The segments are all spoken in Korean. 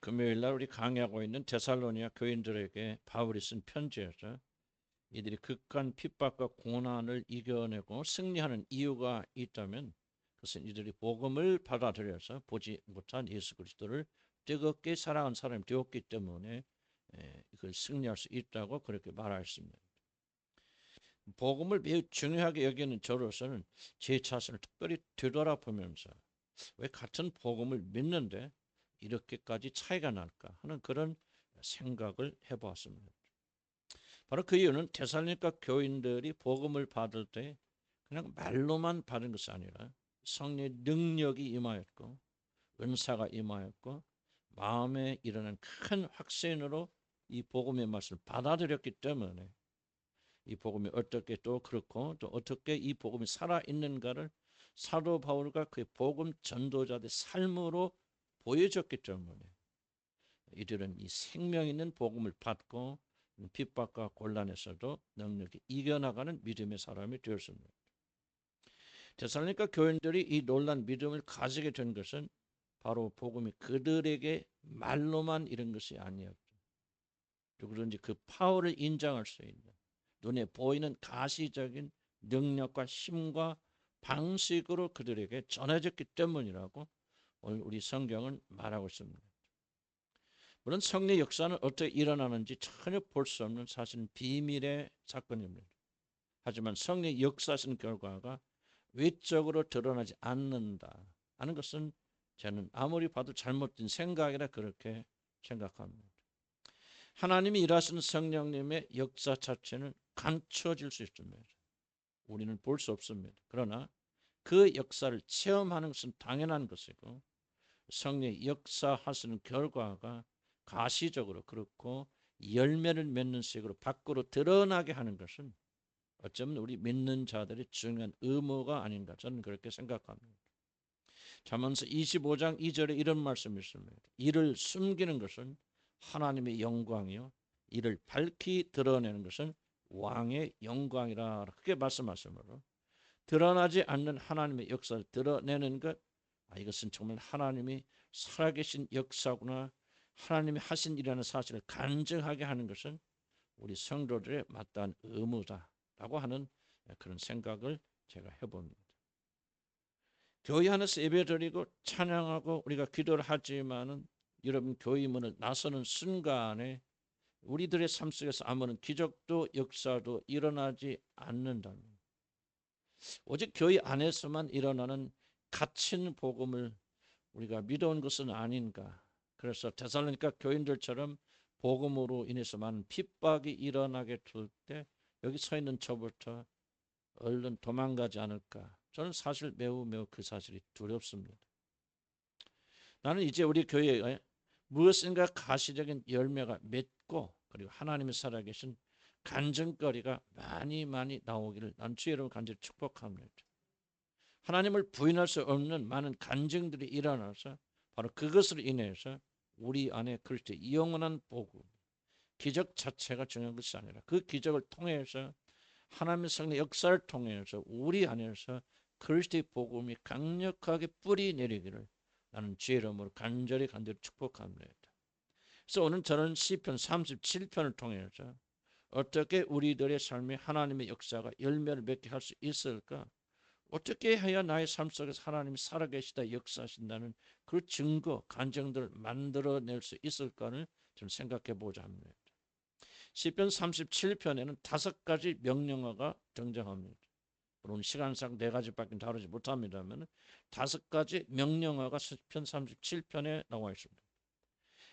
금요일 날 우리 강의하고 있는 데살로니가 교인들에게 바울이 쓴 편지에서 이들이 극한 핍박과 고난을 이겨내고 승리하는 이유가 있다면 그것은 이들이 복음을 받아들여서 보지 못한 예수 그리스도를 뜨겁게 사랑한 사람이 되었기 때문에 이걸 승리할 수 있다고 그렇게 말하였습니다. 복음을 매우 중요하게 여기는 저로서는 제 자신을 특별히 되돌아보면서 왜 같은 복음을 믿는데 이렇게까지 차이가 날까 하는 그런 생각을 해보았습니다. 바로 그 이유는 데살로니가 교인들이 복음을 받을 때 그냥 말로만 받은 것이 아니라 성령의 능력이 임하였고 은사가 임하였고 마음에 일어난 큰 확신으로 이 복음의 말씀을 받아들였기 때문에 이 복음이 어떻게 또 그렇고 또 어떻게 이 복음이 살아있는가를 사도 바울과 그의 복음 전도자들의 삶으로 보여줬기 때문에 이들은 이 생명 있는 복음을 받고 핍박과 곤란에서도 넉넉히 이겨나가는 믿음의 사람이 되었습니다. 데살로니가 교인들이 이 놀란 믿음을 가지게 된 것은 바로 복음이 그들에게 말로만 이런 것이 아니었죠. 누구든지 그 파워를 인정할 수 있는 눈에 보이는 가시적인 능력과 힘과 방식으로 그들에게 전해졌기 때문이라고 오늘 우리 성경은 말하고 있습니다. 물론 성령 역사는 어떻게 일어나는지 전혀 볼 수 없는 사실은 비밀의 사건입니다. 하지만 성령 역사하시는 결과가 외적으로 드러나지 않는다 하는 것은 저는 아무리 봐도 잘못된 생각이라 그렇게 생각합니다. 하나님이 일하시는 성령님의 역사 자체는 감춰질 수 있습니다. 우리는 볼 수 없습니다. 그러나 그 역사를 체험하는 것은 당연한 것이고 성령의 역사하시는 결과가 가시적으로 그렇고 열매를 맺는 식으로 밖으로 드러나게 하는 것은 어쩌면 우리 믿는 자들의 중요한 의무가 아닌가 저는 그렇게 생각합니다. 잠언서 25장 2절에 이런 말씀이 있습니다. 이를 숨기는 것은 하나님의 영광이요 이를 밝히 드러내는 것은 왕의 영광이라 그렇게 말씀하시므로 드러나지 않는 하나님의 역사를 드러내는 것 이것은 정말 하나님이 살아계신 역사구나 하나님이 하신 일이라는 사실을 간증하게 하는 것은 우리 성도들의 마땅한 의무다라고 하는 그런 생각을 제가 해봅니다. 교회 안에서 예배드리고 찬양하고 우리가 기도를 하지만은 여러분 교회 문을 나서는 순간에 우리들의 삶 속에서 아무런 기적도 역사도 일어나지 않는다면 오직 교회 안에서만 일어나는 갇힌 복음을 우리가 믿어온 것은 아닌가. 그래서 데살로니가 교인들처럼 복음으로 인해서 많은 핍박이 일어나게 될 때 여기 서 있는 저부터 얼른 도망가지 않을까. 저는 사실 매우 그 사실이 두렵습니다. 나는 이제 우리 교회에 무엇인가 가시적인 열매가 맺고 그리고 하나님이 살아계신 간증거리가 많이 나오기를 난 주 여러분 간절히 축복합니다. 하나님을 부인할 수 없는 많은 간증들이 일어나서 바로 그것으로 인해서 우리 안에 그리스도의 영원한 복음, 기적 자체가 중요한 것이 아니라 그 기적을 통해서 하나님의 성령 역사를 통해서 우리 안에서 그리스도의 복음이 강력하게 뿌리 내리기를 나는 주의 이름으로 간절히 축복합니다. 그래서 오늘 저는 시편 37편을 통해서 어떻게 우리들의 삶에 하나님의 역사가 열매를 맺게 할 수 있을까? 어떻게 해야 나의 삶 속에서 하나님이 살아계시다 역사하신다는 그 증거, 간증들을 만들어낼 수 있을까를 좀 생각해 보자 합니다. 시편 37편에는 5가지 명령어가 등장합니다. 물론 시간상 4가지밖에 다루지 못합니다만 5가지 명령어가 시편 37편에 나와 있습니다.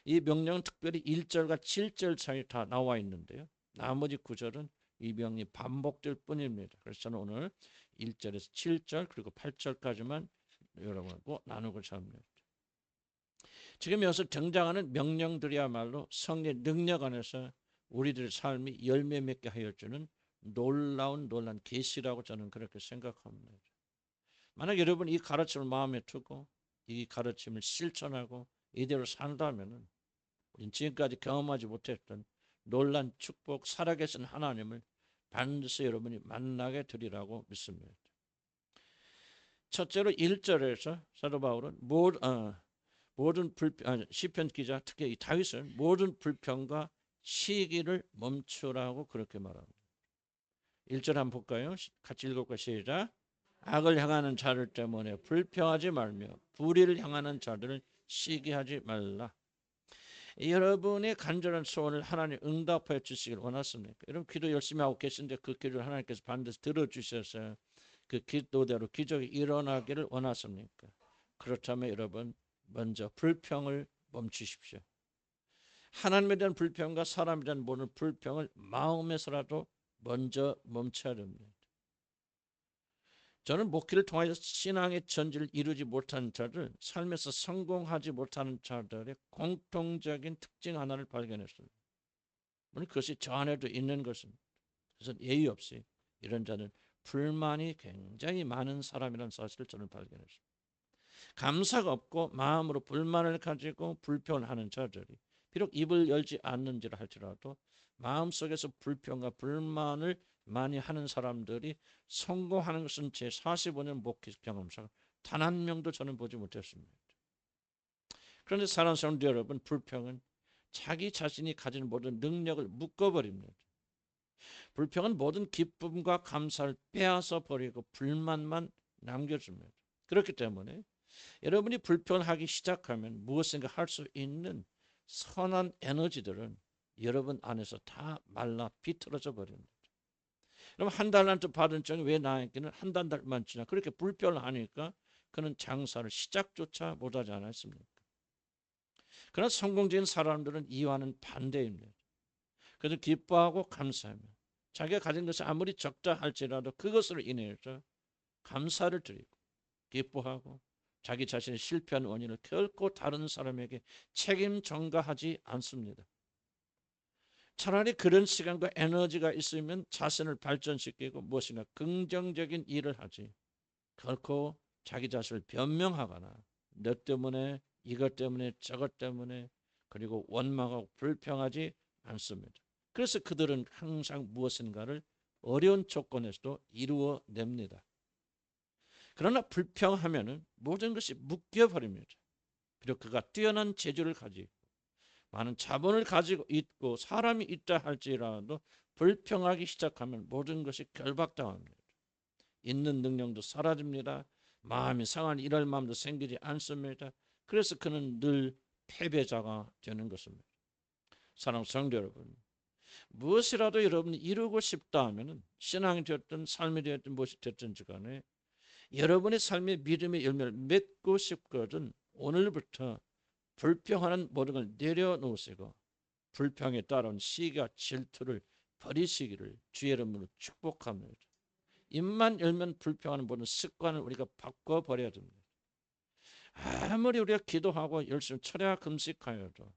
이 명령은 특별히 1절과 7절 사이에 다 나와 있는데요. 나머지 9절은 이 명령이 반복될 뿐입니다. 그래서 저는 오늘 1절에서 7절 그리고 8절까지만 여러분하고 나누고자 합니다. 지금 여기서 등장하는 명령들이야말로 성령의 능력 안에서 우리들의 삶이 열매 맺게 하여 주는 놀라운 계시라고 저는 그렇게 생각합니다. 만약 여러분 이 가르침을 마음에 두고 이 가르침을 실천하고 이대로 산다면 우리는 지금까지 경험하지 못했던 놀란 축복 살아계신 하나님을 반드시 여러분이 만나게 되리라고 믿습니다. 첫째로 1절에서 사도 바울은 모든 시편 기자 특히 이 다윗은 모든 불평과 시기를 멈추라고 그렇게 말합니다. 1절 한번 볼까요? 같이 읽을까 시작. 악을 향하는 자들 때문에 불평하지 말며 불의를 향하는 자들을 시기하지 말라. 여러분의 간절한 소원을 하나님 응답하여 주시길 원하십니까? 여러분 기도 열심히 하고 계신데 그 기도를 하나님께서 반드시 들어주셔서 그 기도대로 기적이 일어나기를 원하십니까? 그렇다면 여러분 먼저 불평을 멈추십시오. 하나님에 대한 불평과 사람에 대한 모든 불평을 마음에서라도 먼저 멈춰야 됩니다. 저는 목회를 통하여 신앙의 전지를 이루지 못한 자들, 삶에서 성공하지 못하는 자들의 공통적인 특징 하나를 발견했습니다. 물론 그것이 저 안에도 있는 것입니다. 그래서 예의 없이 이런 자는 불만이 굉장히 많은 사람이라는 사실을 저는 발견했습니다. 감사가 없고 마음으로 불만을 가지고 불평을 하는 자들이 비록 입을 열지 않는지라 할지라도 마음속에서 불평과 불만을 많이 하는 사람들이 성공하는 것은 제 45년 목회 경험상 단 한 명도 저는 보지 못했습니다. 그런데 사랑하는 성도 여러분, 불평은 자기 자신이 가진 모든 능력을 묶어버립니다. 불평은 모든 기쁨과 감사를 빼앗아 버리고 불만만 남겨줍니다. 그렇기 때문에 여러분이 불평하기 시작하면 무엇인가 할 수 있는 선한 에너지들은 여러분 안에서 다 말라 비틀어져 버립니다. 그럼 한 달한테 받은 적이 왜 나에게는 한 달만 지나 그렇게 불평을 하니까 그는 장사를 시작조차 못하지 않았습니까? 그러나 성공적인 사람들은 이와는 반대입니다. 그래서 기뻐하고 감사하며 자기가 가진 것이 아무리 적다 할지라도 그것으로 인해서 감사를 드리고 기뻐하고 자기 자신의 실패한 원인을 결코 다른 사람에게 책임 전가하지 않습니다. 차라리 그런 시간과 에너지가 있으면 자신을 발전시키고 무엇이나 긍정적인 일을 하지 결코 자기 자신을 변명하거나 너 때문에 이것 때문에 저것 때문에 그리고 원망하고 불평하지 않습니다. 그래서 그들은 항상 무엇인가를 어려운 조건에서도 이루어냅니다. 그러나 불평하면은 모든 것이 묶여버립니다. 비록 그가 뛰어난 재주를 가지고 많은 자본을 가지고 있고 사람이 있다 할지라도 불평하기 시작하면 모든 것이 결박당합니다. 있는 능력도 사라집니다. 마음이 상하니 이럴 마음도 생기지 않습니다. 그래서 그는 늘 패배자가 되는 것입니다. 사랑하는 성도 여러분, 무엇이라도 여러분이 이루고 싶다 하면은 신앙이 되었든 삶이 되었든 무엇이 됐든지 간에 여러분의 삶의 믿음의 열매를 맺고 싶거든 오늘부터 불평하는 모든 걸 내려놓으시고 불평에 따른 시기와 질투를 버리시기를 주의 이름으로 축복합니다. 입만 열면 불평하는 모든 습관을 우리가 바꿔버려야 됩니다. 아무리 우리가 기도하고 열심히 철야 금식하여도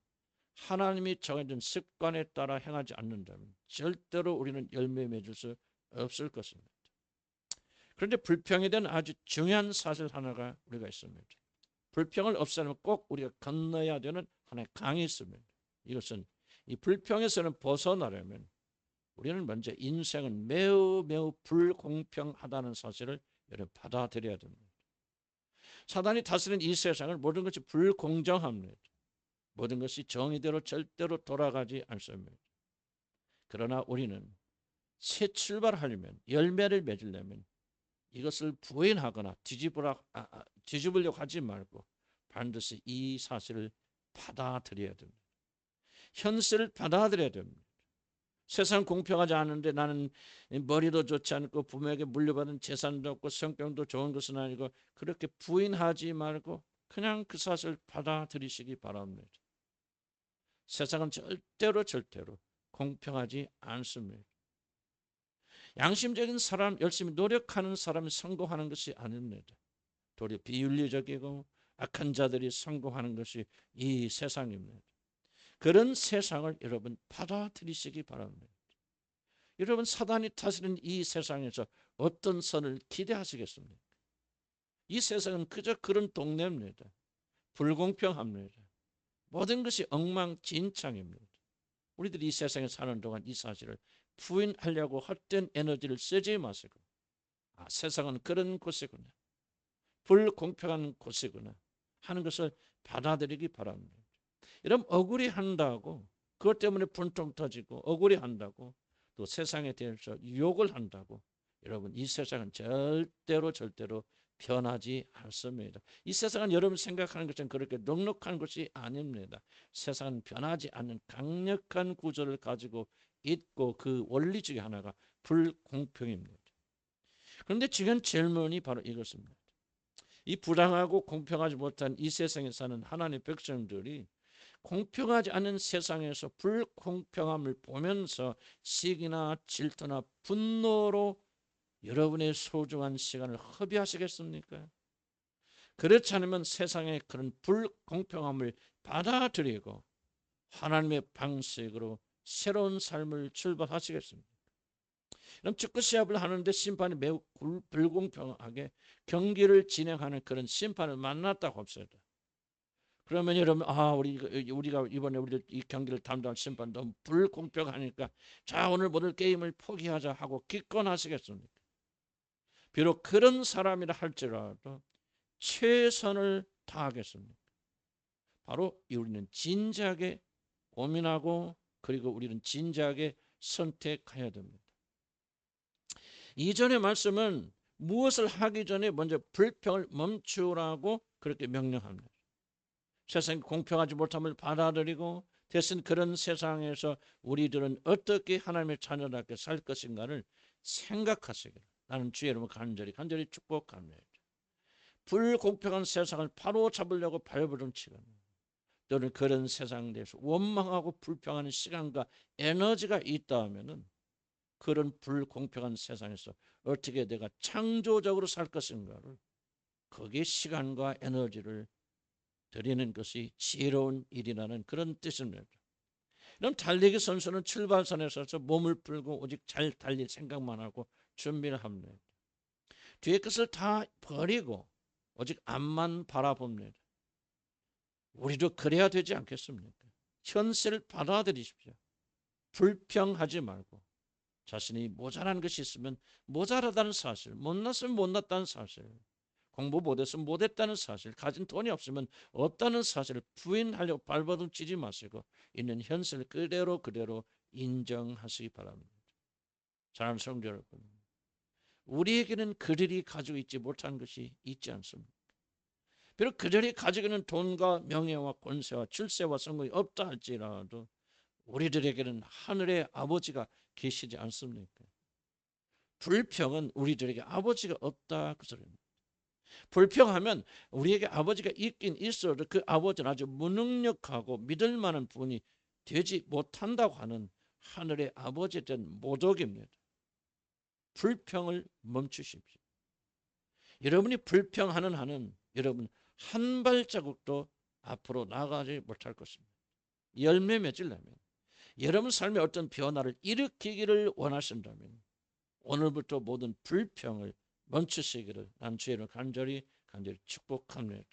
하나님이 정해진 습관에 따라 행하지 않는다면 절대로 우리는 열매 맺을 수 없을 것입니다. 그런데 불평에 대한 아주 중요한 사실 하나가 우리가 있습니다. 불평을 없애려면 꼭 우리가 건너야 되는 하나의 강이 있습니다. 이것은 이 불평에서는 벗어나려면 우리는 먼저 인생은 매우 매우 불공평하다는 사실을 여러분 받아들여야 됩니다. 사단이 다스리는 이 세상을 모든 것이 불공정합니다. 모든 것이 정의대로 절대로 돌아가지 않습니다. 그러나 우리는 새 출발하려면 열매를 맺으려면 이것을 부인하거나 뒤집으려고 하지 말고 반드시 이 사실을 받아들여야 됩니다. 현실을 받아들여야 됩니다. 세상 공평하지 않은데 나는 머리도 좋지 않고 부모에게 물려받은 재산도 없고 성격도 좋은 것은 아니고 그렇게 부인하지 말고 그냥 그 사실을 받아들이시기 바랍니다. 세상은 절대로 공평하지 않습니다. 양심적인 사람, 열심히 노력하는 사람이 성공하는 것이 아닙니다. 도리어 비윤리적이고 악한 자들이 성공하는 것이 이 세상입니다. 그런 세상을 여러분 받아들이시기 바랍니다. 여러분 사단이 다스리는 이 세상에서 어떤 선을 기대하시겠습니까? 이 세상은 그저 그런 동네입니다. 불공평합니다. 모든 것이 엉망진창입니다. 우리들이 이 세상에 사는 동안 이 사실을 부인하려고 헛된 에너지를 쓰지 마시고 세상은 그런 곳이구나. 불공평한 곳이구나. 하는 것을 받아들이기 바랍니다. 여러분 억울해 한다고 그것 때문에 분통 터지고 억울해 한다고 또 세상에 대해서 욕을 한다고 여러분 이 세상은 절대로 변하지 않습니다. 이 세상은 여러분 생각하는 것처럼 그렇게 넉넉한 것이 아닙니다. 세상은 변하지 않는 강력한 구조를 가지고 있고 그 원리 중에 하나가 불공평입니다. 그런데 지금 질문이 바로 이것입니다. 이 불쌍하고 공평하지 못한 이 세상에 사는 하나님의 백성들이 공평하지 않은 세상에서 불공평함을 보면서 시기나 질투나 분노로 여러분의 소중한 시간을 허비하시겠습니까? 그렇지 않으면 세상의 그런 불공평함을 받아들이고 하나님의 방식으로 새로운 삶을 출발하시겠습니까? 그럼 축구 시합을 하는데 심판이 매우 불공평하게 경기를 진행하는 그런 심판을 만났다고 합시다. 그러면 여러분 우리가 이번에 우리 이 경기를 담당할 심판 너무 불공평하니까 자 오늘 모든 게임을 포기하자 하고 기권하시겠습니까? 비록 그런 사람이라 할지라도 최선을 다하겠습니까? 바로 우리는 진지하게 고민하고 그리고 우리는 진지하게 선택해야 됩니다. 이전의 말씀은 무엇을 하기 전에 먼저 불평을 멈추라고 그렇게 명령합니다. 세상이 공평하지 못함을 받아들이고 대신 그런 세상에서 우리들은 어떻게 하나님의 자녀답게 살 것인가를 생각하시기를 나는 주의 이름으로 간절히 축복합니다. 불공평한 세상을 바로 잡으려고 발버둥치거나 또는 그런 세상에 대해서 원망하고 불평하는 시간과 에너지가 있다 하면은 그런 불공평한 세상에서 어떻게 내가 창조적으로 살 것인가를 거기에 시간과 에너지를 드리는 것이 지혜로운 일이라는 그런 뜻입니다. 그럼 달리기 선수는 출발선에 서서 몸을 풀고 오직 잘 달릴 생각만 하고 준비를 합니다. 뒤에 것을 다 버리고 오직 앞만 바라봅니다. 우리도 그래야 되지 않겠습니까? 현실을 받아들이십시오. 불평하지 말고 자신이 모자란 것이 있으면 모자라다는 사실, 못났으면 못났다는 사실, 공부 못했으면 못했다는 사실, 가진 돈이 없으면 없다는 사실을 부인하려고 발버둥 치지 마시고 있는 현실을 그대로 인정하시기 바랍니다. 사랑하는 성도 여러분, 우리에게는 그들이 가지고 있지 못한 것이 있지 않습니까? 비록 그들이 가지고 있는 돈과 명예와 권세와 출세와 성공이 없다 할지라도 우리들에게는 하늘의 아버지가 계시지 않습니까? 불평은 우리들에게 아버지가 없다 그 소리입니다. 불평하면 우리에게 아버지가 있긴 있어도 그 아버지는 아주 무능력하고 믿을 만한 분이 되지 못한다고 하는 하늘의 아버지에 대한 모독입니다. 불평을 멈추십시오. 여러분이 불평하는 한은 여러분 한 발자국도 앞으로 나가지 못할 것입니다. 열매 맺으려면 여러분 삶에 어떤 변화를 일으키기를 원하신다면 오늘부터 모든 불평을 멈추시기를 난 주의로 간절히 축복합니다.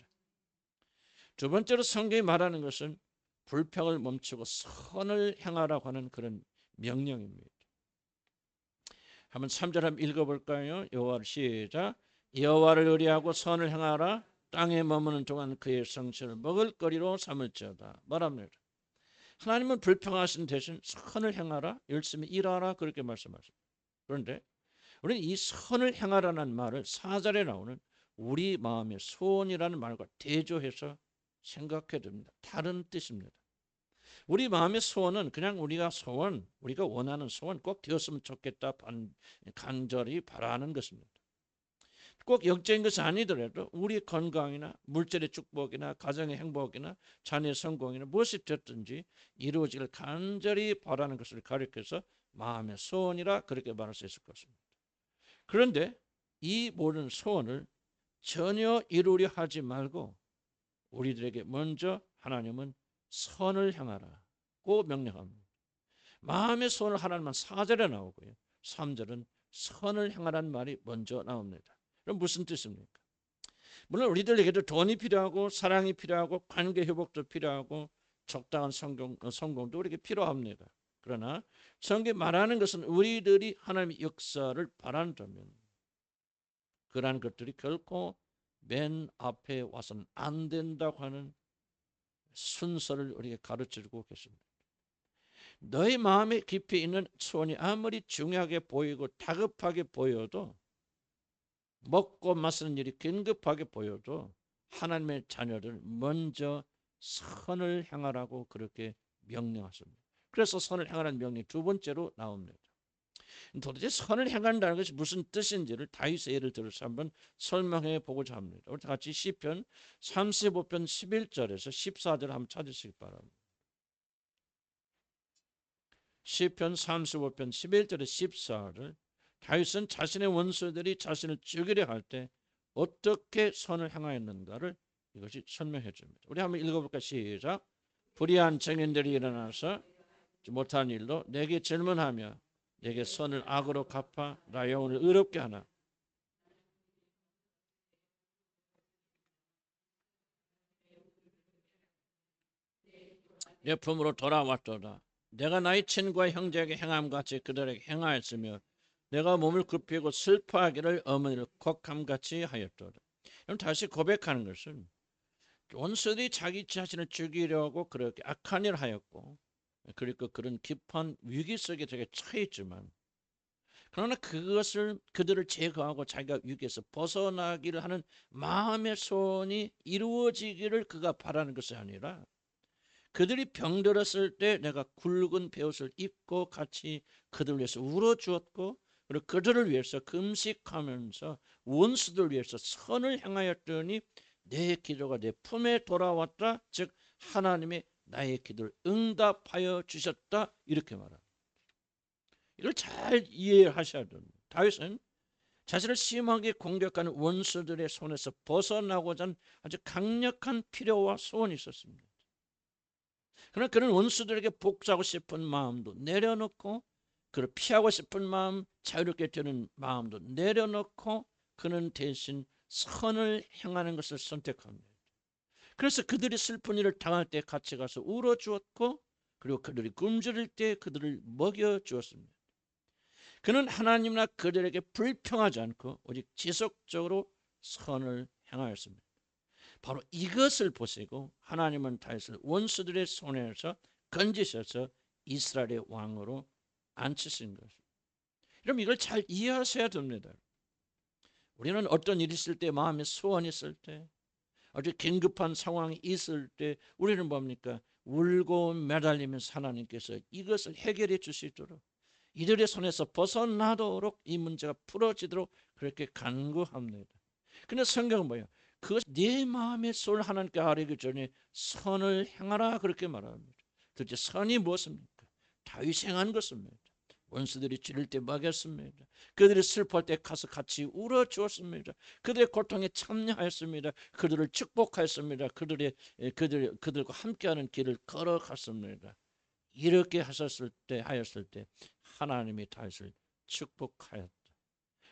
두 번째로 성경이 말하는 것은 불평을 멈추고 선을 행하라고 하는 그런 명령입니다. 한번 3절 한번 읽어볼까요? 여호와를 시작. 여호와를 의뢰하고 선을 행하라. 땅에 머무는 동안 그의 성취를 먹을거리로 삼을지어다 말합니다. 하나님은 불평하신 대신 선을 행하라, 열심히 일하라 그렇게 말씀하십니다. 그런데 우리는 이 선을 행하라는 말을 4절에 나오는 우리 마음의 소원이라는 말과 대조해서 생각해야 됩니다. 다른 뜻입니다. 우리 마음의 소원은 그냥 우리가 원하는 소원 꼭 되었으면 좋겠다 간절히 바라는 것입니다. 꼭 영적인 것이 아니더라도 우리 건강이나 물질의 축복이나 가정의 행복이나 자녀의 성공이나 무엇이 됐든지 이루어지길 간절히 바라는 것을 가리켜서 마음의 소원이라 그렇게 말할 수 있을 것입니다. 그런데 이 모든 소원을 전혀 이루려 하지 말고 우리들에게 먼저 하나님은 선을 향하라고 명령합니다. 마음의 소원을 하라는 4절에 나오고요. 3절은 선을 향하라는 말이 먼저 나옵니다. 그럼 무슨 뜻입니까? 물론 우리들에게도 돈이 필요하고 사랑이 필요하고 관계 회복도 필요하고 적당한 성공도 우리에게 필요합니다. 그러나 성경이 말하는 것은 우리들이 하나님의 역사를 바란다면 그러한 것들이 결코 맨 앞에 와서는 안 된다고 하는 순서를 우리에게 가르쳐주고 계십니다. 너희 마음에 깊이 있는 소원이 아무리 중요하게 보이고 다급하게 보여도, 먹고 마시는 일이 긴급하게 보여도 하나님의 자녀를 먼저 선을 향하라고 그렇게 명령하십니다. 그래서 선을 향하라는 명령이 두 번째로 나옵니다. 도대체 선을 향한다는 것이 무슨 뜻인지를 다윗의 예를 들어서 한번 설명해 보고자 합니다. 우리 같이 시편 35편 11절에서 14절 한번 찾으시기 바랍니다. 시편 35편 11절에 14절, 다윗은 자신의 원수들이 자신을 죽이려 할 때 어떻게 선을 향하였는가를 이것이 설명해 줍니다. 우리 한번 읽어볼까? 시작. 불의한 증인들이 일어나서 못한 일로 내게 질문하며 내게 선을 악으로 갚아 나 영혼을 의롭게 하나. 내 품으로 돌아왔도다. 내가 나의 친구와 형제에게 행함같이 그들에게 행하였으며 내가 몸을 굽히고 슬퍼하기를 어머니를 곡함같이 하였도다. 그럼 다시 고백하는 것은 원수들이 자기 자신을 죽이려고 그렇게 악한 일을 하였고, 그리고 그런 깊은 위기 속에 되게 처했지만, 그러나 그들을 제거하고 자기가 위기에서 벗어나기를 하는 마음의 소원이 이루어지기를 그가 바라는 것이 아니라, 그들이 병들었을 때 내가 굵은 베옷을 입고 같이 그들을 위해서 울어주었고, 그리고 그들을 위해서 금식하면서 원수들을 위해서 선을 행하였더니 내 기도가 내 품에 돌아왔다. 즉 하나님의 나의 기도를 응답하여 주셨다. 이렇게 말합니다. 이걸 잘 이해하셔야 됩니다. 다윗은 자신을 심하게 공격하는 원수들의 손에서 벗어나고자 하는 아주 강력한 필요와 소원이 있었습니다. 그러나 그런 원수들에게 복수하고 싶은 마음도 내려놓고, 그를 피하고 싶은 마음, 자유롭게 되는 마음도 내려놓고 그는 대신 선을 행하는 것을 선택합니다. 그래서 그들이 슬픈 일을 당할 때 같이 가서 울어주었고, 그리고 그들이 굶주릴 때 그들을 먹여주었습니다. 그는 하나님이나 그들에게 불평하지 않고 오직 지속적으로 선을 행하였습니다. 바로 이것을 보시고 하나님은 다윗을 원수들의 손에서 건지셔서 이스라엘의 왕으로 앉히신 것입니다. 그럼 이걸 잘 이해하셔야 됩니다. 우리는 어떤 일이 있을 때, 마음에 소원이 있을 때, 아주 긴급한 상황이 있을 때 우리는 뭡니까? 울고 매달리면서 하나님께서 이것을 해결해 주시도록, 이들의 손에서 벗어나도록 이 문제가 풀어지도록 그렇게 간구합니다. 근데 성경은 뭐예요? 그것 네 마음의 소원을 하나님께 아뢰기 전에 선을 행하라 그렇게 말합니다. 도대체 선이 무엇입니까? 다윗이 행한 것입니다. 원수들이 찌를 때 먹였습니다. 그들이 슬퍼할 때 가서 같이 울어주었습니다. 그들의 고통에 참여하였습니다. 그들을 축복하였습니다. 그들과 함께하는 길을 걸어갔습니다. 이렇게 하였을 때 하나님이 다윗을 축복하였다.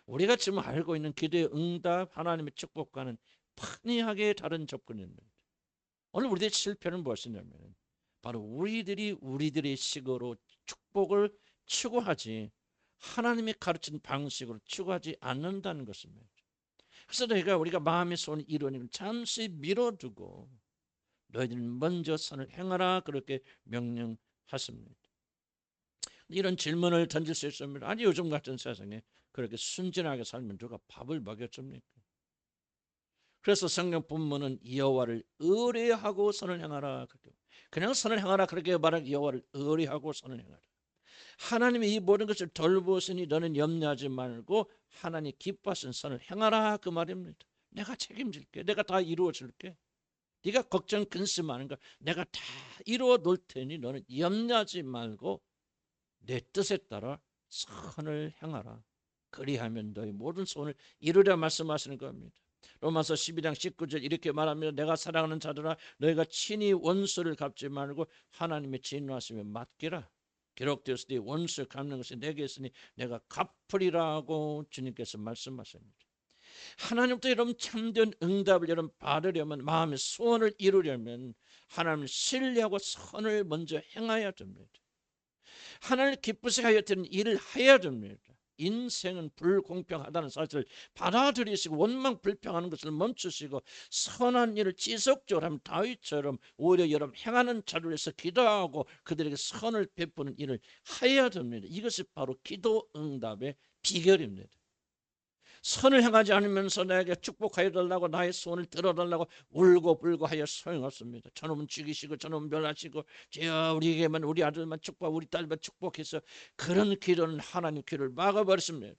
우리가 지금 알고 있는 기도의 응답, 하나님의 축복과는 판이하게 다른 접근입니다. 오늘 우리들의 실패는 무엇이냐면 바로 우리들의 식으로 축복을 추구하지 하나님이 가르친 방식으로 추구하지 않는다는 것입니다. 그래서 우리가 마음의 소원을 이루는 잠시 미뤄두고 너희들은 먼저 선을 행하라 그렇게 명령하십니다. 이런 질문을 던질 수 있습니다. 아니 요즘 같은 세상에 그렇게 순진하게 살면 누가 밥을 먹여줍니까? 그래서 성경 본문은 여호와를 의뢰하고 선을 행하라 그렇게, 그냥 선을 행하라 그렇게 말하는 여호와를 의뢰하고 선을 행하라. 하나님이 이 모든 것을 돌보시니 너는 염려하지 말고 하나님 기뻐하신 선을 행하라 그 말입니다. 내가 책임질게. 내가 다 이루어줄게. 네가 걱정 근심하는 거 내가 다 이루어 놓을 테니 너는 염려하지 말고 내 뜻에 따라 선을 행하라. 그리하면 너희 모든 소원을 이루려 말씀하시는 겁니다. 로마서 12장 19절 이렇게 말합니다. 내가 사랑하는 자들아 너희가 친히 원수를 갚지 말고 하나님의 진노하심에 맡기라. 기록되었으니 원수 갚는 것이 내게 있으니 내가 갚으리라고 주님께서 말씀하십니다. 하나님부터 여러분 참된 응답을 여러분 받으려면, 마음의 소원을 이루려면 하나님을 신뢰하고 선을 먼저 행해야 됩니다. 하나님을 기쁘시게 하여 되는 일을 해야 됩니다. 인생은 불공평하다는 사실을 받아들이시고 원망 불평하는 것을 멈추시고 선한 일을 지속적으로 하면 다윗처럼 오히려 여러분 행하는 자를 위해서 기도하고 그들에게 선을 베푸는 일을 해야 됩니다. 이것이 바로 기도 응답의 비결입니다. 선을 행하지 않으면서 나에게 축복하여 달라고 나의 소원을 들어달라고 울고 불고 하여 소용없습니다. 저놈은 죽이시고 저놈은 멸하시고 주여 우리에게만 우리 아들만 축복 우리 딸만 축복해서 그런 기도는 하나님 귀를 막아버렸습니다.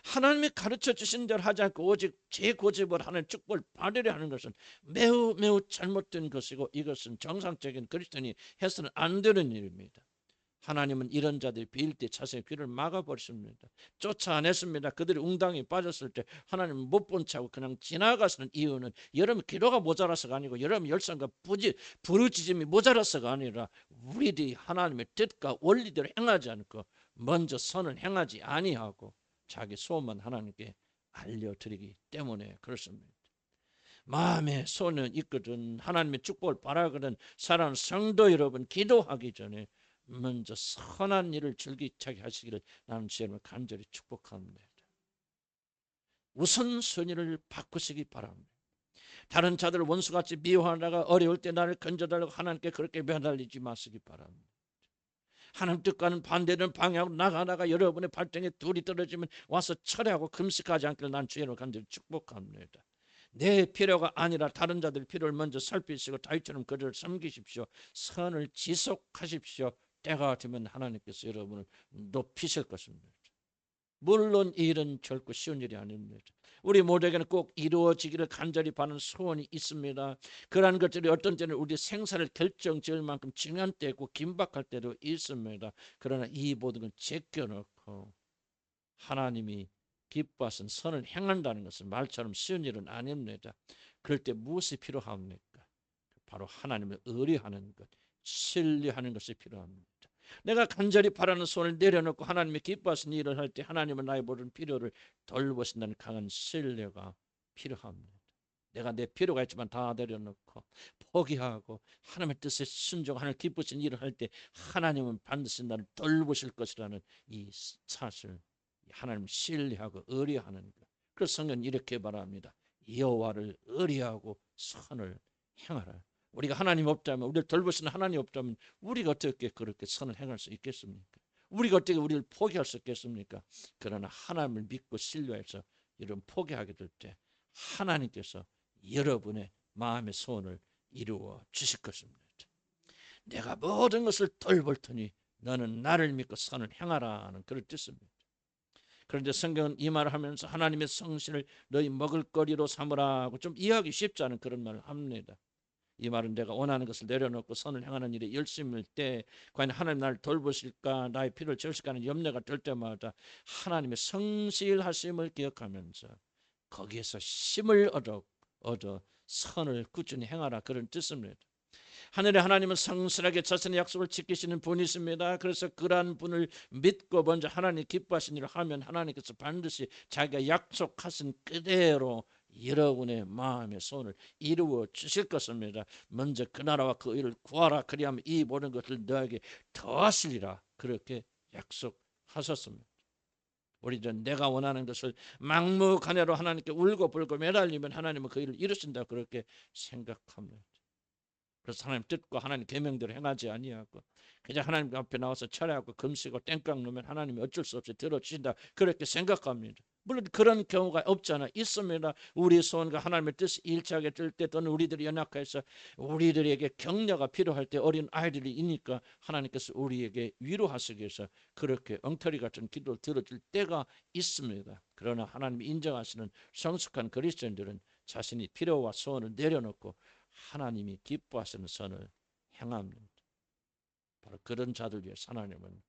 하나님이 가르쳐 주신 대로 하지 않고 오직 제 고집을 하는 축복을 받으려 하는 것은 매우 매우 잘못된 것이고 이것은 정상적인 그리스도인이 해서는 안 되는 일입니다. 하나님은 이런 자들이 빌 때 자신의 귀를 막아버렸습니다. 쫓아냈습니다. 그들이 웅당이 빠졌을 때 하나님은 못 본 척하고 그냥 지나가시는 이유는 여러분 기도가 모자라서가 아니고 여러분 열성과 부르짖음이 모자라서가 아니라 우리들이 하나님의 뜻과 원리대로 행하지 않고 먼저 선을 행하지 아니하고 자기 소원만 하나님께 알려드리기 때문에 그렇습니다. 마음에 소원은 있거든 하나님의 축복을 바라거든 사랑하는 성도 여러분 기도하기 전에 먼저 선한 일을 줄기차게 하시기를 나는 주님을 간절히 축복합니다. 우선순위를 바꾸시기 바랍니다. 다른 자들을 원수같이 미워하다가 어려울 때 나를 건져달라고 하나님께 그렇게 매달리지 마시기 바랍니다. 하나님 뜻과는 반대되는 방향으로 나가다가 여러분의 발등에 둘이 떨어지면 와서 철회하고 금식하지 않기를 난 주님을 간절히 축복합니다. 내 필요가 아니라 다른 자들의 필요를 먼저 살피시고 다윗처럼 그들을 섬기십시오. 선을 지속하십시오. 때가 되면 하나님께서 여러분을 높이실 것입니다. 물론 이 일은 결코 쉬운 일이 아닙니다. 우리 모두에게는 꼭 이루어지기를 간절히 바라는 소원이 있습니다. 그러한 것들이 어떤 때는 우리 생사를 결정지을 만큼 중요한 때고 긴박할 때도 있습니다. 그러나 이 모든 걸 제껴놓고 하나님이 기뻐하신 선을 행한다는 것은 말처럼 쉬운 일은 아닙니다. 그럴 때 무엇이 필요합니까? 바로 하나님을 의뢰하는 것, 신뢰하는 것이 필요합니다. 내가 간절히 바라는 소원을 내려놓고 하나님이 기뻐하신 일을 할 때 하나님은 나의 모든 필요를 돌보신다는 강한 신뢰가 필요합니다. 내가 내 필요가 있지만 다 내려놓고 포기하고 하나님의 뜻에 순종하는 기쁘신 일을 할 때 하나님은 반드시 나를 돌보실 것이라는 이 사실 하나님을 신뢰하고 의뢰하는 것. 그래서 성경은 이렇게 말합니다. 여호와를 의뢰하고 선을 행하라. 우리가 하나님 없다면 우리를 돌보시는 하나님 없다면 우리가 어떻게 그렇게 선을 행할 수 있겠습니까? 우리가 어떻게 우리를 포기할 수 있겠습니까? 그러나 하나님을 믿고 신뢰해서 이런 포기하게 될 때 하나님께서 여러분의 마음의 소원을 이루어 주실 것입니다. 내가 모든 것을 돌볼 테니 너는 나를 믿고 선을 행하라는 그런 뜻입니다. 그런데 성경은 이 말을 하면서 하나님의 성신을 너희 먹을거리로 삼으라고 좀 이해하기 쉽지 않은 그런 말을 합니다. 이 말은 내가 원하는 것을 내려놓고 선을 행하는 일에 열심일 때 과연 하나님 나를 돌보실까 나의 필요를 채우실까 하는 염려가 될 때마다 하나님의 성실하심을 기억하면서 거기에서 힘을 얻어 선을 꾸준히 행하라 그런 뜻입니다. 하늘의 하나님은 성실하게 자신의 약속을 지키시는 분이십니다. 그래서 그러한 분을 믿고 먼저 하나님 기뻐하신 일을 하면 하나님께서 반드시 자기가 약속하신 그대로 여러분의 마음의 소원을 이루어 주실 것입니다. 먼저 그 나라와 그 의를 구하라. 그리하면 이 모든 것을 너에게 더하시리라. 그렇게 약속하셨습니다. 우리들은 내가 원하는 것을 막무가내로 하나님께 울고 불고 매달리면 하나님은 그 일을 이루신다 그렇게 생각합니다. 그래서 하나님 뜻과 하나님 계명대로 행하지 아니하고 그냥 하나님 앞에 나와서 철회하고 금식하고 땡깡 놓으면 하나님이 어쩔 수 없이 들어주신다 그렇게 생각합니다. 물론 그런 경우가 없잖아. 있습니다. 우리 소원과 하나님의 뜻이 일치하게 될 때 또는 우리들이 연약해서 우리들에게 격려가 필요할 때 어린 아이들이 있으니까 하나님께서 우리에게 위로하시기 위해서 그렇게 엉터리 같은 기도를 들어줄 때가 있습니다. 그러나 하나님이 인정하시는 성숙한 그리스도인들은 자신이 필요와 소원을 내려놓고 하나님이 기뻐하시는 선을 행합니다. 바로 그런 자들 위해 하나님은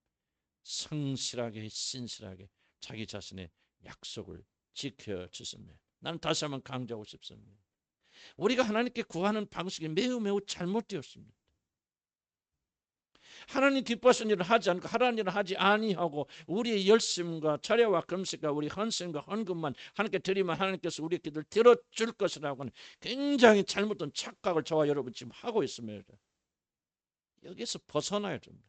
성실하게 신실하게 자기 자신의 약속을 지켜주십니다. 나는 다시 한번 강조하고 싶습니다. 우리가 하나님께 구하는 방식이 매우 매우 잘못되었습니다. 하나님 기뻐하시는 일을 하지 않고 하라는 일을 하지 아니하고 우리의 열심과 철야와 금식과 우리 헌신과 헌금만 하나님께 드리면 하나님께서 우리의 기도를 들어줄 것이라고 하는 굉장히 잘못된 착각을 저와 여러분 지금 하고 있습니다. 여기서 벗어나야 됩니다.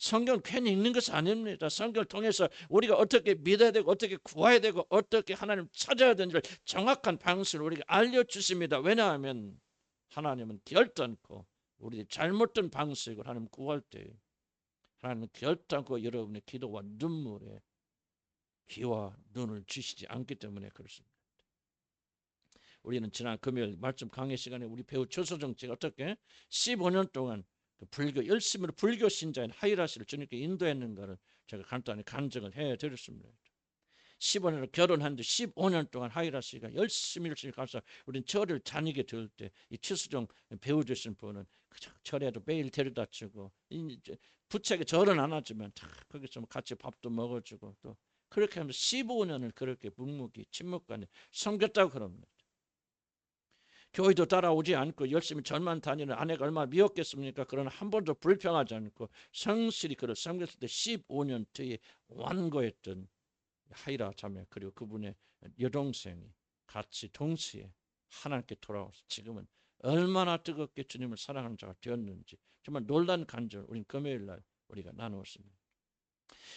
성경을 괜히 읽는 것이 아닙니다. 성경을 통해서 우리가 어떻게 믿어야 되고 어떻게 구해야 되고 어떻게 하나님 찾아야 되는지를 정확한 방식을 우리가 알려주십니다. 왜냐하면 하나님은 결단코 우리 잘못된 방식을 하나님 구할 때 하나님은 결단코 여러분의 기도와 눈물에 귀와 눈을 주시지 않기 때문에 그렇습니다. 우리는 지난 금요일 말씀 강의 시간에 우리 배우 최소정 씨가 어떻게 15년 동안 그 불교 열심으로 불교 신자인 하이라 씨를 주님께 인도했는가를 제가 간단히 간증을 해드렸습니다. 15년을 결혼한 지 15년 동안 하이라 씨가 열심히 가서 우린 절을 다니게 될 때 이 최수정 배우 되신 분은 절에도 매일 데려다 주고 부채게 절은 안 하지만 다 거기서 같이 밥도 먹어주고 또 그렇게 하면서 15년을 그렇게 묵묵히 침묵간에 섬겼다고 그럽니다. 교회도 따라오지 않고 열심히 절만 다니는 아내가 얼마나 미웠겠습니까? 그러나 한 번도 불평하지 않고 성실히 그를 섬겼을 때 15년 뒤에 완고했던 하이라 자매 그리고 그분의 여동생이 같이 동시에 하나님께 돌아와서 지금은 얼마나 뜨겁게 주님을 사랑하는 자가 되었는지 정말 놀란 간증을 우린 금요일 날 우리가 나누었습니다.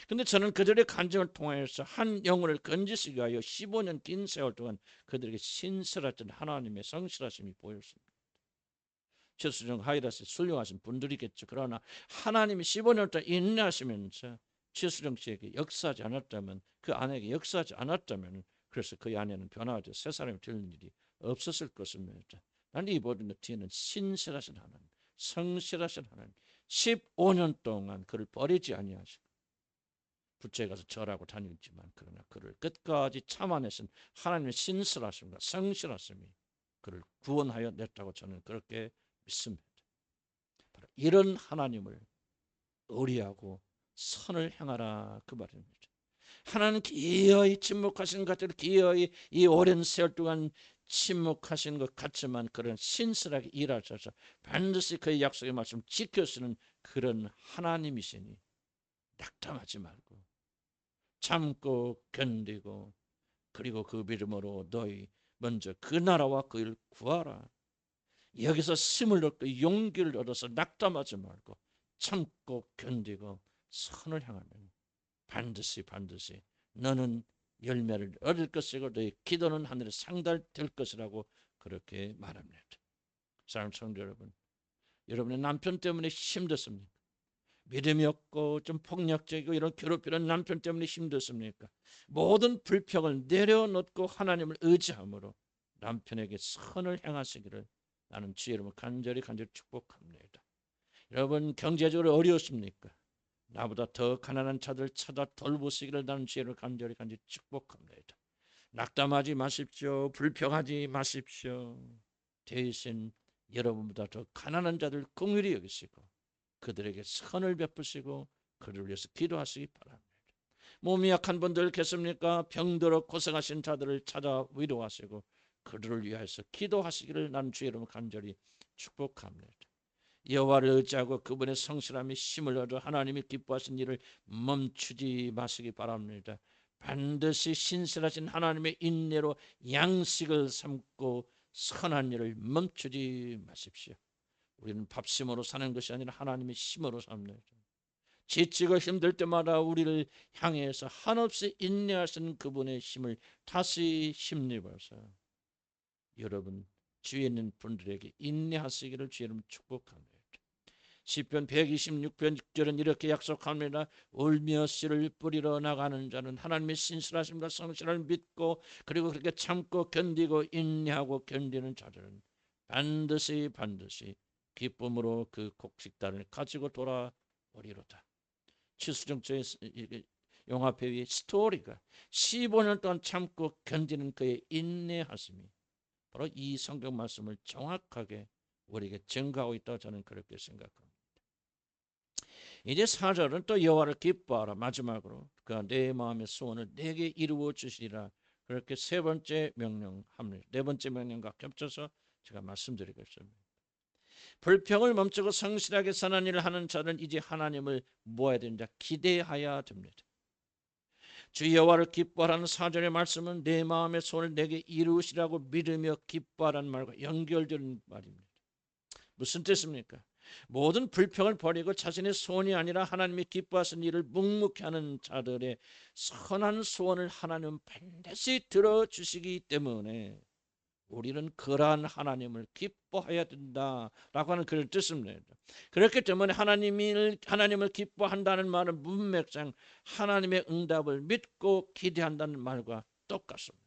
근데 저는 그들의 간증을 통해서 한 영혼을 건지시기 위하여 15년 긴 세월 동안 그들에게 신실했던 하나님의 성실하심이 보였습니다. 최수정 하이라스 훌륭하신 분들이겠죠. 그러나 하나님이 15년 동안 인내하시면서 최수정 씨에게 역사하지 않았다면 그 아내에게 역사하지 않았다면 그래서 그 아내는 변화되어 새 사람이 될 일이 없었을 것입니다. 난 이보다 뒤에는 신실하신 하나님, 성실하신 하나님 15년 동안 그를 버리지 아니하시고 부채에 가서 절하고 다녔지만 그러나 그를 끝까지 참아내신 하나님의 신실하심과 성실하심이 그를 구원하여 냈다고 저는 그렇게 믿습니다. 바로 이런 하나님을 의리하고 선을 행하라 그 말입니다. 하나님 기어이 침묵하신 것들 기어이 이 오랜 세월 동안 침묵하신 것 같지만 그런 신실하게 일하셔서 반드시 그의 약속의 말씀 지켜주는 그런 하나님이시니 낙담하지 말고 참고 견디고 그리고 그 믿음으로 너희 먼저 그 나라와 그 일 구하라. 여기서 힘을 얻고 용기를 얻어서 낙담하지 말고 참고 견디고 선을 향하면 반드시 너는 열매를 얻을 것이고 너희 기도는 하늘에 상달될 것이라고 그렇게 말합니다. 사랑하는 성도 여러분, 여러분의 남편 때문에 힘들습니까? 믿음이 없고 좀 폭력적이고 이런 괴롭히는 남편 때문에 힘들습니까? 모든 불평을 내려놓고 하나님을 의지함으로 남편에게 선을 행하시기를 나는 주의 이름으로 간절히 축복합니다. 여러분 경제적으로 어려우십니까? 나보다 더 가난한 자들 찾아 돌보시기를 나는 주의 이름으로 간절히 축복합니다. 낙담하지 마십시오. 불평하지 마십시오. 대신 여러분보다 더 가난한 자들 긍휼히 여기시고 그들에게 선을 베푸시고 그들을 위해서 기도하시기 바랍니다. 몸이 약한 분들 계십니까? 병들어 고생하신 자들을 찾아 위로하시고 그들을 위해서 기도하시기를 나는 주의 이름으로 간절히 축복합니다. 여호와를 의지하고 그분의 성실함이 힘을 얻어 하나님이 기뻐하신 일을 멈추지 마시기 바랍니다. 반드시 신실하신 하나님의 인내로 양식을 삼고 선한 일을 멈추지 마십시오. 우리는 밥심으로 사는 것이 아니라 하나님의 힘으로 삽니다. 지치고 힘들 때마다 우리를 향해서 한없이 인내하신 그분의 힘을 다시 힘입어서 여러분 주위에 있는 분들에게 인내하시기를 주의 이름으로 축복합니다. 시편 126편 6절은 이렇게 약속합니다. 울며 씨를 뿌리러 나가는 자는 하나님의 신실하심과 성실을 믿고 그리고 그렇게 참고 견디고 인내하고 견디는 자들은 반드시 기쁨으로 그 곡식단을 가지고 돌아오리로다. 최수정의 영화배우의 스토리가 15년 동안 참고 견디는 그의 인내하심이 바로 이 성경 말씀을 정확하게 우리에게 증거하고 있다고 저는 그렇게 생각합니다. 이제 4절은 또 여호와를 기뻐하라. 마지막으로 그가 내 마음의 소원을 내게 이루어 주시리라. 그렇게 세 번째 명령합니다. 네 번째 명령과 겹쳐서 제가 말씀드리겠습니다. 불평을 멈추고 성실하게 선한 일을 하는 자는 이제 하나님을 모아야 된다. 기대하여야 됩니다. 주 여호와를 기뻐하라는 4절의 말씀은 내 마음의 소원을 내게 이루시라고 믿으며 기뻐하라는 말과 연결되는 말입니다. 무슨 뜻입니까? 모든 불평을 버리고 자신의 소원이 아니라 하나님이 기뻐하시는 일을 묵묵히 하는 자들의 선한 소원을 하나님은 반드시 들어주시기 때문에 우리는 그러한 하나님을 기뻐해야 된다라고 하는 그런 뜻입니다. 그렇기 때문에 하나님을 기뻐한다는 말은 문맥상 하나님의 응답을 믿고 기대한다는 말과 똑같습니다.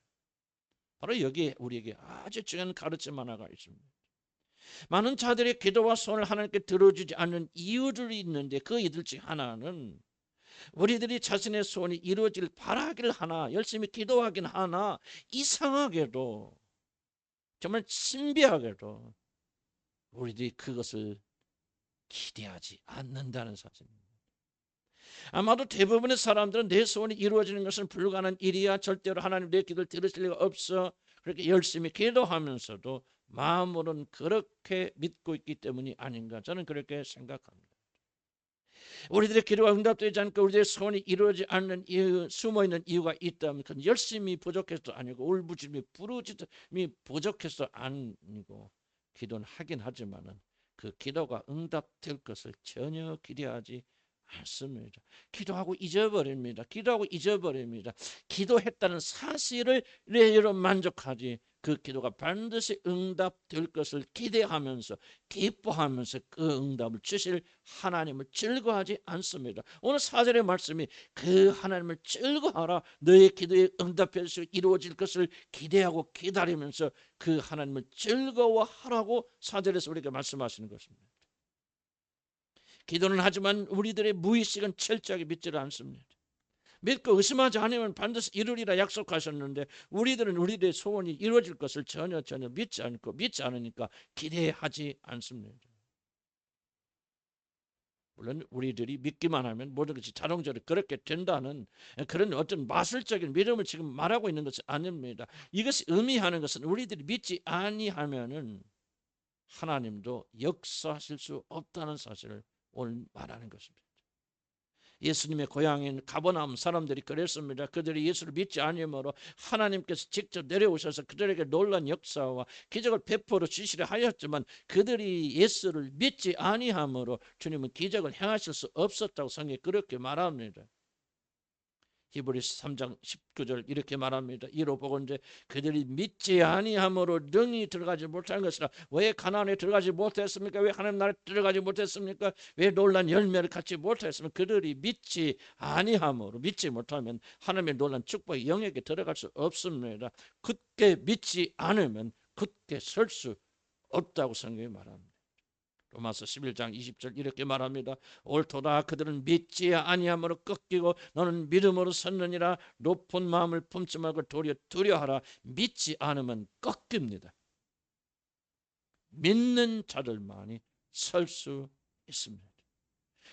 바로 여기에 우리에게 아주 중요한 가르침 하나가 있습니다. 많은 자들의 기도와 소원을 하나님께 들어주지 않는 이유들이 있는데 그 이들 중 하나는 우리들이 자신의 소원이 이루어질 바라기를 하나 열심히 기도하긴 하나 이상하게도 정말 신비하게도 우리들이 그것을 기대하지 않는다는 사실입니다. 아마도 대부분의 사람들은 내 소원이 이루어지는 것은 불가능한 일이야, 절대로 하나님 내 기도를 들으실 리가 없어, 그렇게 열심히 기도하면서도 마음으로는 그렇게 믿고 있기 때문이 아닌가, 저는 그렇게 생각합니다. 우리들의 기도가 응답되지 않고 우리들의 소원이 이루어지지 않는 이유, 숨어있는 이유가 있다면 그건 열심히 부족해서 아니고 울부짖음이 부르짖음이 부족해서 아니고 기도는 하긴 하지만은 그 기도가 응답될 것을 전혀 기대하지 않습니다. 기도하고 잊어버립니다. 기도했다는 사실을 내로 만족하지 그 기도가 반드시 응답될 것을 기대하면서 기뻐하면서 그 응답을 주실 하나님을 즐거워하지 않습니다. 오늘 4절의 말씀이 그 하나님을 즐거워하라, 너의 기도에 응답해서 이루어질 것을 기대하고 기다리면서 그 하나님을 즐거워하라고 4절에서 우리에게 말씀하시는 것입니다. 기도는 하지만 우리들의 무의식은 철저하게 믿지를 않습니다. 믿고 의심하지 않으면 반드시 이루리라 약속하셨는데 우리들은 우리들의 소원이 이루어질 것을 전혀 믿지 않으니까 기대하지 않습니다. 물론 우리들이 믿기만 하면 모든 것이 자동적으로 그렇게 된다는 그런 어떤 마술적인 믿음을 지금 말하고 있는 것은 아닙니다. 이것이 의미하는 것은 우리들이 믿지 아니하면은 하나님도 역사하실 수 없다는 사실을 오늘 말하는 것입니다. 예수님의 고향인 가버나움 사람들이 그랬습니다. 그들이 예수를 믿지 아니므로 하나님께서 직접 내려오셔서 그들에게 놀라운 역사와 기적을 베풀어 주시려 하였지만 그들이 예수를 믿지 아니하므로 주님은 기적을 행하실 수 없었다고 성경이 그렇게 말합니다. 히브리서 3장 19절 이렇게 말합니다. 이로 보건대 그들이 믿지 아니함으로 능히 들어가지 못한 것이라. 왜 가나안에 들어가지 못했습니까? 왜 하나님 나라에 들어가지 못했습니까? 왜 놀란 열매를 갖지 못했습니까? 그들이 믿지 아니함으로, 믿지 못하면 하나님의 놀란 축복의 영역에 들어갈 수 없습니다. 굳게 믿지 않으면 굳게 설 수 없다고 성경이 말합니다. 로마서 11장 20절 이렇게 말합니다. 옳도다 그들은 믿지 아니함으로 꺾이고 너는 믿음으로 섰느니라. 높은 마음을 품지 말고 도리어 두려워하라. 믿지 않으면 꺾입니다. 믿는 자들만이 설 수 있습니다.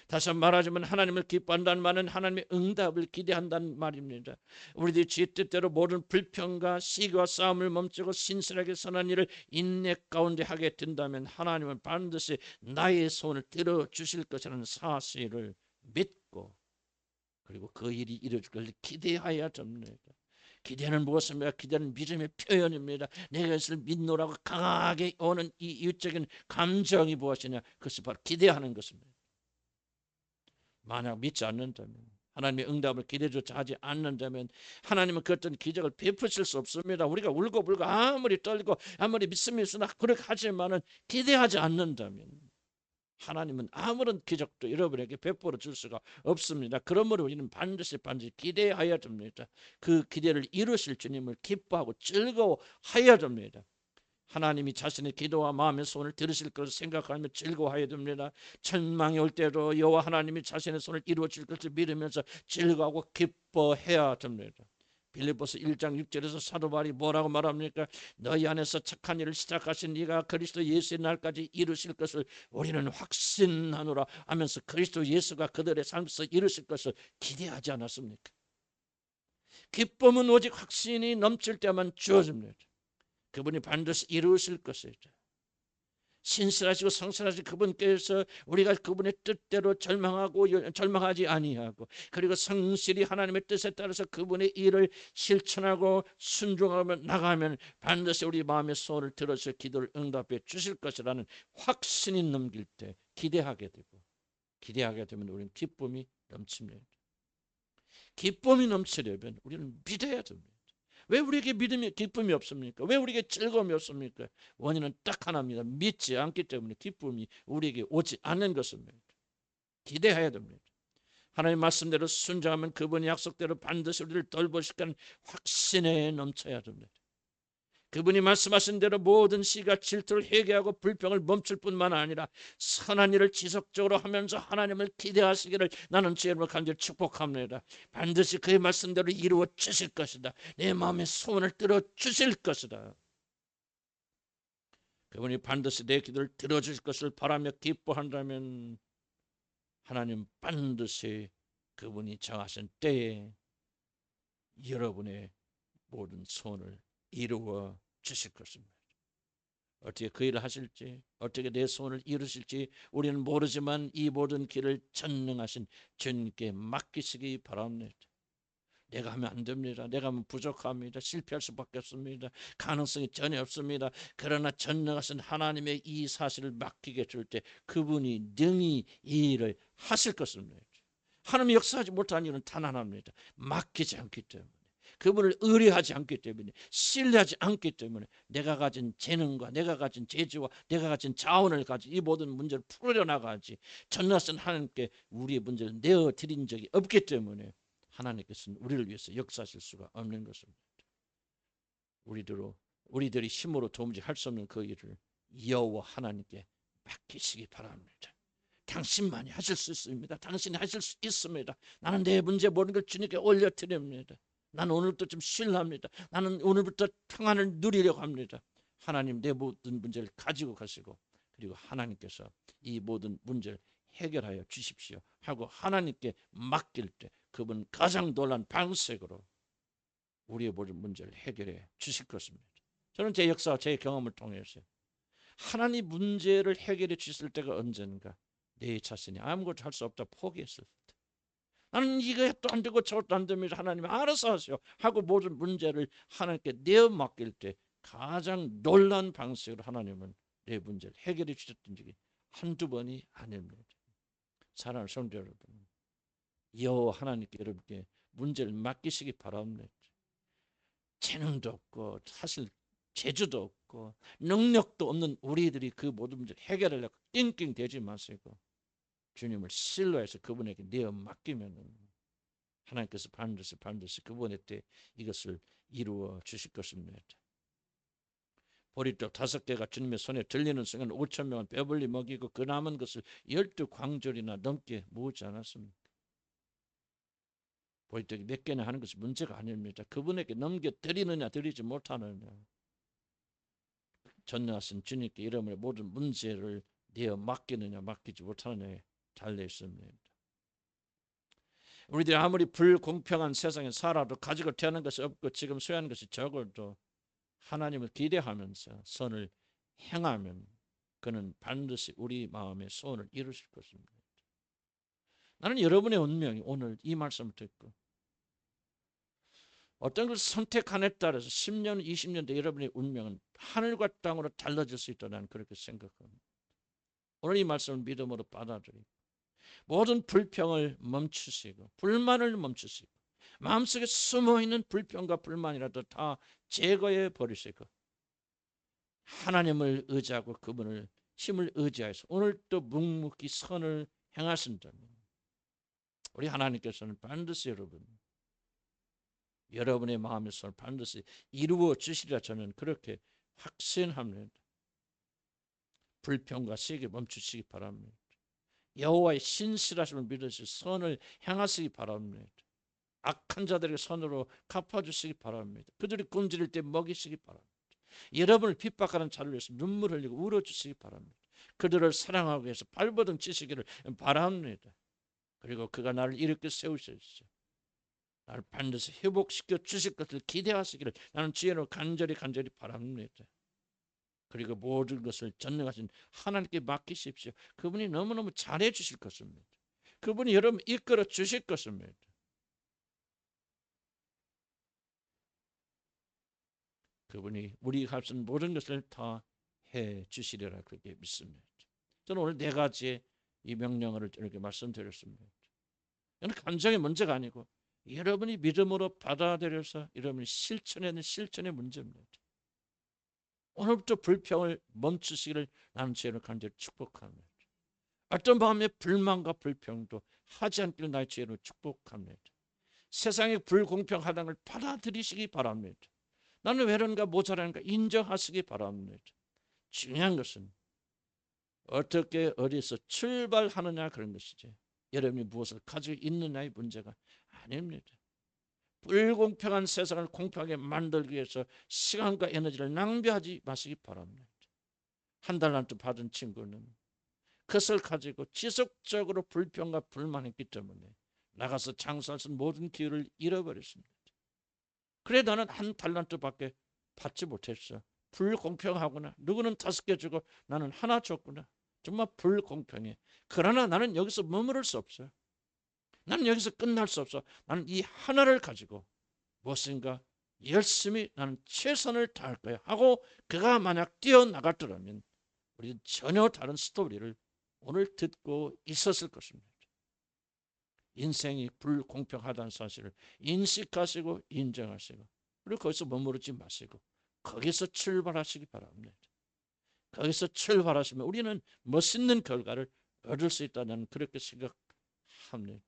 다시 한번 말하자면 하나님을 기뻐한다는 말은 하나님의 응답을 기대한다는 말입니다. 우리들이 지 뜻대로 모든 불평과 시기와 싸움을 멈추고 신실하게 선한 일을 인내 가운데 하게 된다면 하나님은 반드시 나의 소원을 들어주실 것이라는 사실을 믿고 그리고 그 일이 이루어질 것을 기대하여야 됩니다. 기대는 무엇입니까? 기대는 믿음의 표현입니다. 내가 이것을 믿노라고 강하게 오는 이 이유적인 감정이 무엇이냐? 그것이 바로 기대하는 것입니다. 만약 믿지 않는다면, 하나님의 응답을 기대조차 하지 않는다면 하나님은 그 어떤 기적을 베푸실 수 없습니다. 우리가 울고불고 아무리 떨고 아무리 믿음이 있으나 그렇게 하지만은 기대하지 않는다면 하나님은 아무런 기적도 여러분에게 베풀어 줄 수가 없습니다. 그러므로 우리는 반드시 기대해야 됩니다. 그 기대를 이루실 주님을 기뻐하고 즐거워해야 됩니다. 하나님이 자신의 기도와 마음의 소원을 들으실 것을 생각하며 즐거워해야 됩니다. 천망이 올 때도 여호와 하나님이 자신의 손을 이루어 줄 것을 믿으면서 즐거워하고 기뻐해야 됩니다. 빌립보서 1장 6절에서 사도 바울이 뭐라고 말합니까? 너희 안에서 착한 일을 시작하신 이가 그리스도 예수의 날까지 이루실 것을 우리는 확신하노라 하면서 그리스도 예수가 그들의 삶에서 이루실 것을 기대하지 않았습니까? 기쁨은 오직 확신이 넘칠 때만 주어집니다. 그분이 반드시 이루실 것이죠. 신실하시고 성실하신 그분께서 우리가 그분의 뜻대로 절망하지 아니하고, 그리고 성실히 하나님의 뜻에 따라서 그분의 일을 실천하고 순종하며 나가면 반드시 우리 마음의 소원을 들어서 기도를 응답해 주실 것이라는 확신이 넘길 때 기대하게 되면 우리는 기쁨이 넘칩니다. 기쁨이 넘치려면 우리는 믿어야 됩니다. 왜 우리에게 기쁨이 없습니까? 왜 우리에게 즐거움이 없습니까? 원인은 딱 하나입니다. 믿지 않기 때문에 기쁨이 우리에게 오지 않는 것입니다. 기대해야 됩니다. 하나님 말씀대로 순종하면 그분의 약속대로 반드시 우리를 돌보실 거라는 확신에 넘쳐야 됩니다. 그분이 말씀하신 대로 모든 시가 질투를 회개하고 불평을 멈출 뿐만 아니라 선한 일을 지속적으로 하면서 하나님을 기대하시기를 나는 주의 이름으로 간절히 축복합니다. 반드시 그의 말씀대로 이루어 주실 것이다. 내 마음의 소원을 들어 주실 것이다. 그분이 반드시 내 기도를 들어주실 것을 바라며 기뻐한다면 하나님 반드시 그분이 정하신 때에 여러분의 모든 소원을 이루어 주실 것입니다. 어떻게 그 일을 하실지, 어떻게 내 소원을 이루실지 우리는 모르지만 이 모든 길을 전능하신 주님께 맡기시기 바랍니다. 내가 하면 안 됩니다. 내가 하면 부족합니다. 실패할 수밖에 없습니다. 가능성이 전혀 없습니다. 그러나 전능하신 하나님의 이 사실을 맡기게 될 때 그분이 능히 이 일을 하실 것입니다. 하나님이 역사하지 못하는 이유는 단 하나입니다. 맡기지 않기 때문에, 그분을 의뢰하지 않기 때문에, 신뢰하지 않기 때문에 내가 가진 재능과 내가 가진 재주와 내가 가진 자원을 가지고 이 모든 문제를 풀어 나가지 전능하신 하나님께 우리의 문제를 내어드린 적이 없기 때문에 하나님께서는 우리를 위해서 역사하실 수가 없는 것입니다. 우리들이 힘으로 도무지 할 수 없는 그 일을 여호와 하나님께 맡기시기 바랍니다. 당신만이 하실 수 있습니다. 당신이 하실 수 있습니다. 나는 내 문제 모든 걸 주님께 올려드립니다. 나는 오늘부터 좀 쉴랍니다. 나는 오늘부터 평안을 누리려고 합니다. 하나님 내 모든 문제를 가지고 가시고, 그리고 하나님께서 이 모든 문제를 해결하여 주십시오 하고 하나님께 맡길 때 그분 가장 놀란 방식으로 우리의 모든 문제를 해결해 주실 것입니다. 저는 제 역사와 제 경험을 통해서 하나님 문제를 해결해 주실 때가 언젠가 내 자신이 아무것도 할 수 없다 포기했을 때, 나는 이것도 안 되고 저것도 안 됩니다. 하나님 알아서 하세요 하고 모든 문제를 하나님께 내어 맡길 때 가장 놀란 방식으로 하나님은 내 문제를 해결해 주셨던 적이 한두 번이 아닙니다. 사랑하는 성도 여러분, 여호와 하나님께 여러분께 문제를 맡기시기 바랍니다. 재능도 없고 사실 재주도 없고 능력도 없는 우리들이 그 모든 문제를 해결하려고 낑낑대지 마시고 주님을 신뢰해서 그분에게 내어 맡기면 하나님께서 반드시 그분의 때 이것을 이루어 주실 것입니다. 보리떡 5개가 주님의 손에 들리는 순간 5,000명은 배불리 먹이고 그 남은 것을 12광절이나 넘게 모으지 않았습니까? 보리떡이 몇 개나 하는 것이 문제가 아닙니다. 그분에게 넘겨드리느냐 드리지 못하느냐, 전능하신 주님께 이름으로 모든 문제를 내어 맡기느냐 맡기지 못하느냐에 달려 있습니다. 우리들이 아무리 불공평한 세상에 살아도 가지고 태어난 것이 없고 지금 소유하는 것이 적어도 하나님을 기대하면서 선을 행하면 그는 반드시 우리 마음의 소원을 이루실 것입니다. 나는 여러분의 운명이 오늘 이 말씀을 듣고 어떤 것을 선택하느냐에 따라서 10년, 20년 뒤 여러분의 운명은 하늘과 땅으로 달라질 수 있다고 나는 그렇게 생각합니다. 오늘 이 말씀을 믿음으로 받아들이고 모든 불평을 멈추시고 불만을 멈추시고 마음속에 숨어있는 불평과 불만이라도 다 제거해 버리시고 하나님을 의지하고 그분을 힘을 의지해서 오늘도 묵묵히 선을 행하신다면 우리 하나님께서는 반드시 여러분의 마음의 선을 반드시 이루어 주시리라 저는 그렇게 확신합니다. 불평과 시기 멈추시기 바랍니다. 여호와의 신실하심을 믿으시고 선을 행하시기 바랍니다. 악한 자들에게 선으로 갚아주시기 바랍니다. 그들이 굶주릴 때 먹이시기 바랍니다. 여러분을 핍박하는 자를 위해서 눈물 흘리고 울어주시기 바랍니다. 그들을 사랑하기 위해서 발버둥 치시기를 바랍니다. 그리고 그가 나를 일으켜 세우셨죠. 나를 반드시 회복시켜 주실 것을 기대하시기를 나는 주의로 간절히 바랍니다. 그리고 모든 것을 전능하신 하나님께 맡기십시오. 그분이 너무너무 잘해 주실 것입니다. 그분이 여러분 이끌어 주실 것입니다. 그분이 우리가 할 수 있는 모든 것을 다 해 주시리라 그렇게 믿습니다. 저는 오늘 네 가지의 이 명령을 이렇게 말씀드렸습니다. 이건 감정의 문제가 아니고 여러분이 믿음으로 받아들여서 여러분이 실천하는 실천의 문제입니다. 오늘부터 불평을 멈추시기를 나는 주의 이름으로 간절히 축복합니다. 어떤 마음의 불만과 불평도 하지 않기를 나의 주의 이름으로 축복합니다. 세상의 불공평하다는 걸 받아들이시기 바랍니다. 나는 왜 이런가 모자라는가 인정하시기 바랍니다. 중요한 것은 어떻게 어디서 출발하느냐 그런 것이지 여러분이 무엇을 가지고 있느냐의 문제가 아닙니다. 불공평한 세상을 공평하게 만들기 위해서 시간과 에너지를 낭비하지 마시기 바랍니다. 한 달란트 받은 친구는 그것을 가지고 지속적으로 불평과 불만했기 때문에 나가서 장사할 수 있는 모든 기회를 잃어버렸습니다. 그래 나는 한 달란트밖에 받지 못했어. 불공평하구나. 누구는 5개 주고 나는 하나 줬구나. 정말 불공평해. 그러나 나는 여기서 머무를 수 없어. 나는 여기서 끝날 수 없어. 나는 이 하나를 가지고 무엇인가 열심히 나는 최선을 다할 거야 하고 그가 만약 뛰어나갔더라면 우리는 전혀 다른 스토리를 오늘 듣고 있었을 것입니다. 인생이 불공평하다는 사실을 인식하시고 인정하시고 그리고 거기서 머무르지 마시고 거기서 출발하시기 바랍니다. 거기서 출발하시면 우리는 멋있는 결과를 얻을 수 있다는 그렇게 생각합니다.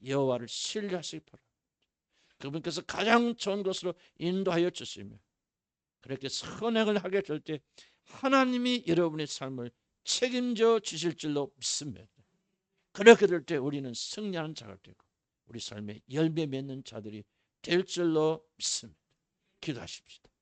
여호와를 신뢰하시기 바랍니다. 그분께서 가장 좋은 것으로 인도하여 주시며 그렇게 선행을 하게 될 때 하나님이 여러분의 삶을 책임져 주실 줄로 믿습니다. 그렇게 될 때 우리는 승리하는 자가 되고 우리 삶에 열매 맺는 자들이 될 줄로 믿습니다. 기도하십시다.